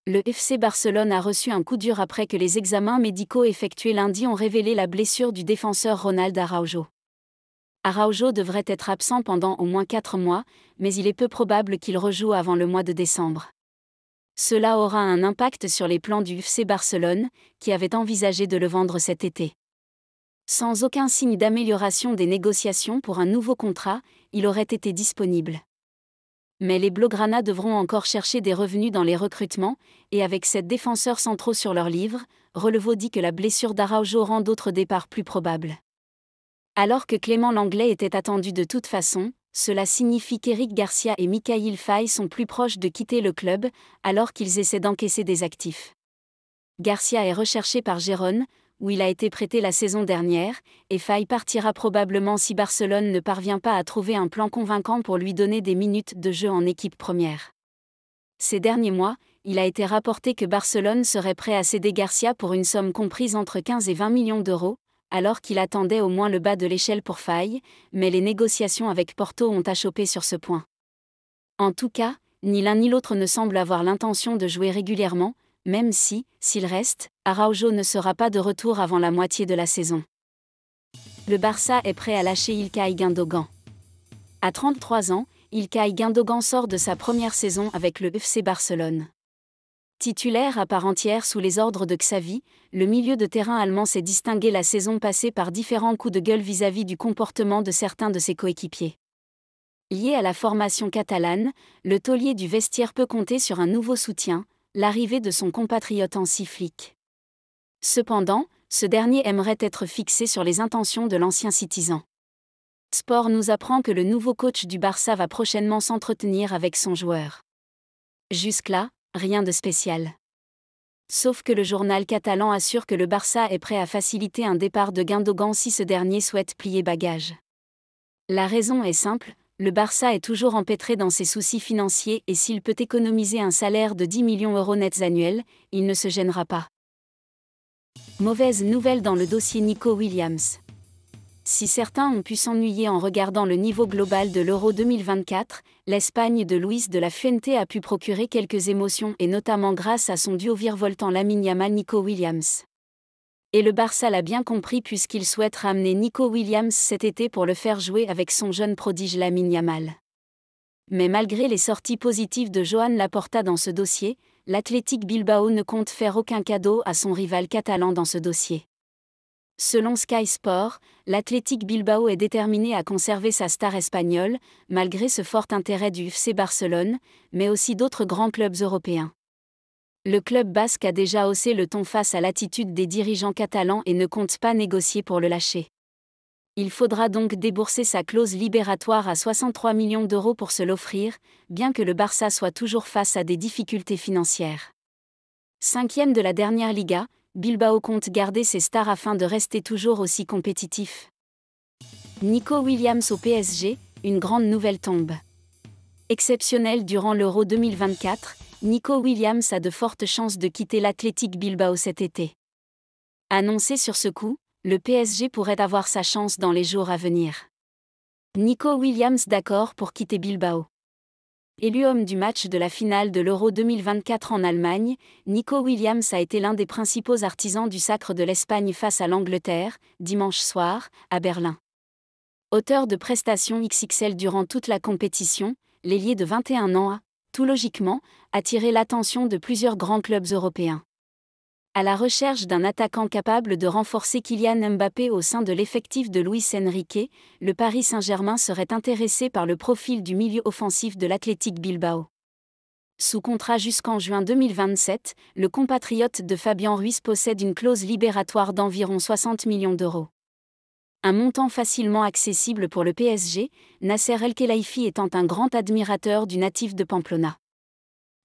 Le FC Barcelone a reçu un coup dur après que les examens médicaux effectués lundi ont révélé la blessure du défenseur Ronald Araujo. Araujo devrait être absent pendant au moins 4 mois, mais il est peu probable qu'il rejoue avant le mois de décembre. Cela aura un impact sur les plans du FC Barcelone, qui avait envisagé de le vendre cet été. Sans aucun signe d'amélioration des négociations pour un nouveau contrat, il aurait été disponible. Mais les Blaugrana devront encore chercher des revenus dans les recrutements, et avec 7 défenseurs centraux sur leur livre, Relevo dit que la blessure d'Araujo rend d'autres départs plus probables. Alors que Clément Lenglet était attendu de toute façon, cela signifie qu'Éric Garcia et Mikayil Faye sont plus proches de quitter le club, alors qu'ils essaient d'encaisser des actifs. Garcia est recherché par Gérone, où il a été prêté la saison dernière, et Faye partira probablement si Barcelone ne parvient pas à trouver un plan convaincant pour lui donner des minutes de jeu en équipe première. Ces derniers mois, il a été rapporté que Barcelone serait prêt à céder Garcia pour une somme comprise entre 15 et 20 millions d'euros, alors qu'il attendait au moins le bas de l'échelle pour Faye, mais les négociations avec Porto ont achoppé sur ce point. En tout cas, ni l'un ni l'autre ne semble avoir l'intention de jouer régulièrement, même si, s'il reste, Araujo ne sera pas de retour avant la moitié de la saison. Le Barça est prêt à lâcher Ilkay Gündoğan. À 33 ans, Ilkay Gündoğan sort de sa première saison avec le FC Barcelone. Titulaire à part entière sous les ordres de Xavi, le milieu de terrain allemand s'est distingué la saison passée par différents coups de gueule vis-à-vis du comportement de certains de ses coéquipiers. Lié à la formation catalane, le taulier du vestiaire peut compter sur un nouveau soutien, l'arrivée de son compatriote Hansi Flick. Cependant, ce dernier aimerait être fixé sur les intentions de l'ancien Citizen. Sport nous apprend que le nouveau coach du Barça va prochainement s'entretenir avec son joueur. Jusque-là, rien de spécial. Sauf que le journal catalan assure que le Barça est prêt à faciliter un départ de Gündoğan si ce dernier souhaite plier bagages. La raison est simple, le Barça est toujours empêtré dans ses soucis financiers et s'il peut économiser un salaire de 10 millions d'euros nets annuels, il ne se gênera pas. Mauvaise nouvelle dans le dossier Nico Williams. Si certains ont pu s'ennuyer en regardant le niveau global de l'Euro 2024, l'Espagne de Luis de la Fuente a pu procurer quelques émotions et notamment grâce à son duo virevoltant Lamine Yamal-Nico Williams. Et le Barça l'a bien compris puisqu'il souhaite ramener Nico Williams cet été pour le faire jouer avec son jeune prodige Lamine Yamal. Mais malgré les sorties positives de Joan Laporta dans ce dossier, l'Athletic Bilbao ne compte faire aucun cadeau à son rival catalan dans ce dossier. Selon Sky Sport, l'Athletic Bilbao est déterminé à conserver sa star espagnole, malgré ce fort intérêt du FC Barcelone, mais aussi d'autres grands clubs européens. Le club basque a déjà haussé le ton face à l'attitude des dirigeants catalans et ne compte pas négocier pour le lâcher. Il faudra donc débourser sa clause libératoire à 63 millions d'euros pour se l'offrir, bien que le Barça soit toujours face à des difficultés financières. 5e de la dernière Liga, Bilbao compte garder ses stars afin de rester toujours aussi compétitif. Nico Williams au PSG, une grande nouvelle tombe. Exceptionnel durant l'Euro 2024, Nico Williams a de fortes chances de quitter l'Athletic Bilbao cet été. Annoncé sur ce coup, le PSG pourrait avoir sa chance dans les jours à venir. Nico Williams d'accord pour quitter Bilbao. Élu homme du match de la finale de l'Euro 2024 en Allemagne, Nico Williams a été l'un des principaux artisans du sacre de l'Espagne face à l'Angleterre, dimanche soir, à Berlin. Auteur de prestations XXL durant toute la compétition, l'ailier de 21 ans a, tout logiquement, attiré l'attention de plusieurs grands clubs européens. À la recherche d'un attaquant capable de renforcer Kylian Mbappé au sein de l'effectif de Luis Enrique, le Paris Saint-Germain serait intéressé par le profil du milieu offensif de l'Athletic Bilbao. Sous contrat jusqu'en juin 2027, le compatriote de Fabien Ruiz possède une clause libératoire d'environ 60 millions d'euros. Un montant facilement accessible pour le PSG, Nasser El-Khelaifi étant un grand admirateur du natif de Pamplona.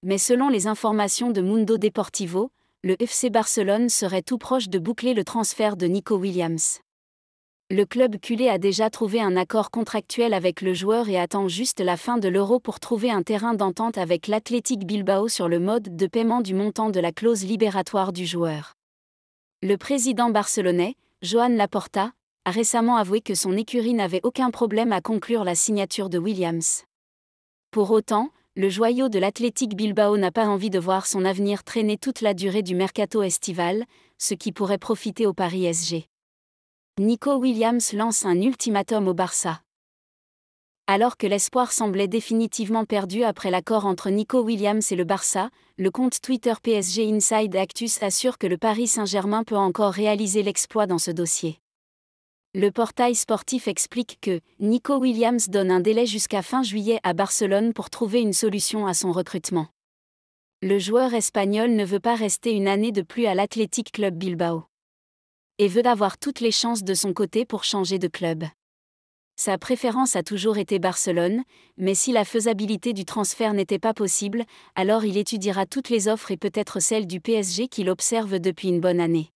Mais selon les informations de Mundo Deportivo, le FC Barcelone serait tout proche de boucler le transfert de Nico Williams. Le club culé a déjà trouvé un accord contractuel avec le joueur et attend juste la fin de l'Euro pour trouver un terrain d'entente avec l'Athletic Bilbao sur le mode de paiement du montant de la clause libératoire du joueur. Le président barcelonais, Joan Laporta, a récemment avoué que son écurie n'avait aucun problème à conclure la signature de Williams. Pour autant, Le joyau de l'Athletic Bilbao n'a pas envie de voir son avenir traîner toute la durée du mercato estival, ce qui pourrait profiter au Paris SG. Nico Williams lance un ultimatum au Barça. Alors que l'espoir semblait définitivement perdu après l'accord entre Nico Williams et le Barça, le compte Twitter PSG Inside Actus assure que le Paris Saint-Germain peut encore réaliser l'exploit dans ce dossier. Le portail sportif explique que Nico Williams donne un délai jusqu'à fin juillet à Barcelone pour trouver une solution à son recrutement. Le joueur espagnol ne veut pas rester une année de plus à l'Athletic Club Bilbao. Et veut avoir toutes les chances de son côté pour changer de club. Sa préférence a toujours été Barcelone, mais si la faisabilité du transfert n'était pas possible, alors il étudiera toutes les offres et peut-être celle du PSG qu'il observe depuis une bonne année.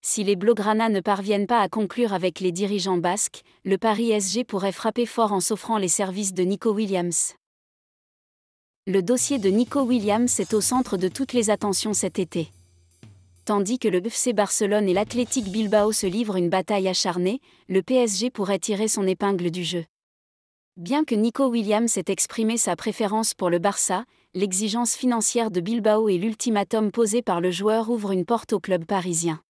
Si les Blaugrana ne parviennent pas à conclure avec les dirigeants basques, le Paris SG pourrait frapper fort en s'offrant les services de Nico Williams. Le dossier de Nico Williams est au centre de toutes les attentions cet été. Tandis que le FC Barcelone et l'Athletic Bilbao se livrent une bataille acharnée, le PSG pourrait tirer son épingle du jeu. Bien que Nico Williams ait exprimé sa préférence pour le Barça, l'exigence financière de Bilbao et l'ultimatum posé par le joueur ouvrent une porte au club parisien.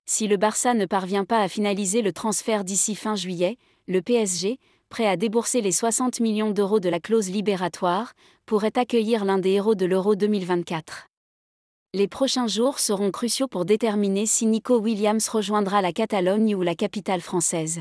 Si le Barça ne parvient pas à finaliser le transfert d'ici fin juillet, le PSG, prêt à débourser les 60 millions d'euros de la clause libératoire, pourrait accueillir l'un des héros de l'Euro 2024. Les prochains jours seront cruciaux pour déterminer si Nico Williams rejoindra la Catalogne ou la capitale française.